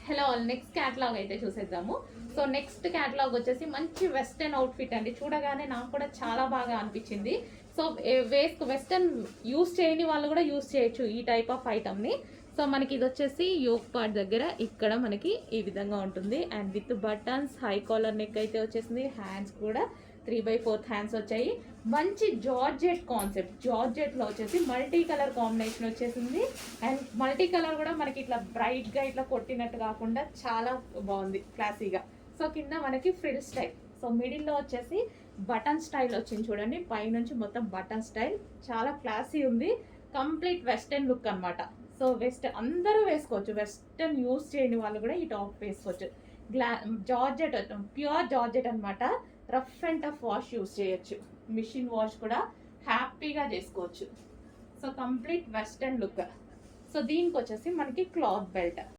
Hello all, next catalogue అయితే చూసేద్దాము. So next catalogue వచ్చేసి మంచి వెస్టర్న్ అవుట్ఫిట్ అండి. చూడగానే నాకు కూడా చాలా బాగా అనిపించింది. సో వెస్టర్న్ యూస్ చేయని వాళ్ళు కూడా యూస్ చేయొచ్చు ఈ టైప్ ఆఫ్ ఐటమ్ని. సో మనకి ఇది వచ్చేసి యోక్ పార్ట్ దగ్గర ఇక్కడ మనకి ఈ విధంగా ఉంటుంది. And with buttons, high collar neck అయితే వచ్చేసింది. హ్యాండ్స్ కూడా 3/4 హ్యాండ్స్ వచ్చాయి. మంచి జార్జెట్ కాన్సెప్ట్, జార్జెట్లో వచ్చేసి మల్టీ కలర్ కాంబినేషన్ వచ్చేసింది. అండ్ మల్టీ కలర్ కూడా మనకి ఇట్లా బ్రైట్గా ఇట్లా కొట్టినట్టు కాకుండా చాలా బాగుంది, క్లాసీగా. సో కింద మనకి ఫ్రిల్ స్టైల్, సో మిడిల్లో వచ్చేసి బటన్ స్టైల్ వచ్చింది చూడండి. పైనుంచి మొత్తం బటన్ స్టైల్, చాలా క్లాసీ ఉంది. కంప్లీట్ వెస్టర్న్ లుక్ అనమాట. సో వెస్టర్న్ అందరూ వేసుకోవచ్చు, వెస్టర్న్ యూస్ చేయని వాళ్ళు కూడా ఈ టాప్ వేసుకోవచ్చు. జార్జెట్, ప్యూర్ జార్జెట్ అనమాట. Rough and tough wash use చేయొచ్చు, మిషన్ వాష్ కూడా హ్యాపీగా చేసుకోవచ్చు. So complete western look. So దీనికి వచ్చేసి మనకి క్లాత్ బెల్ట్.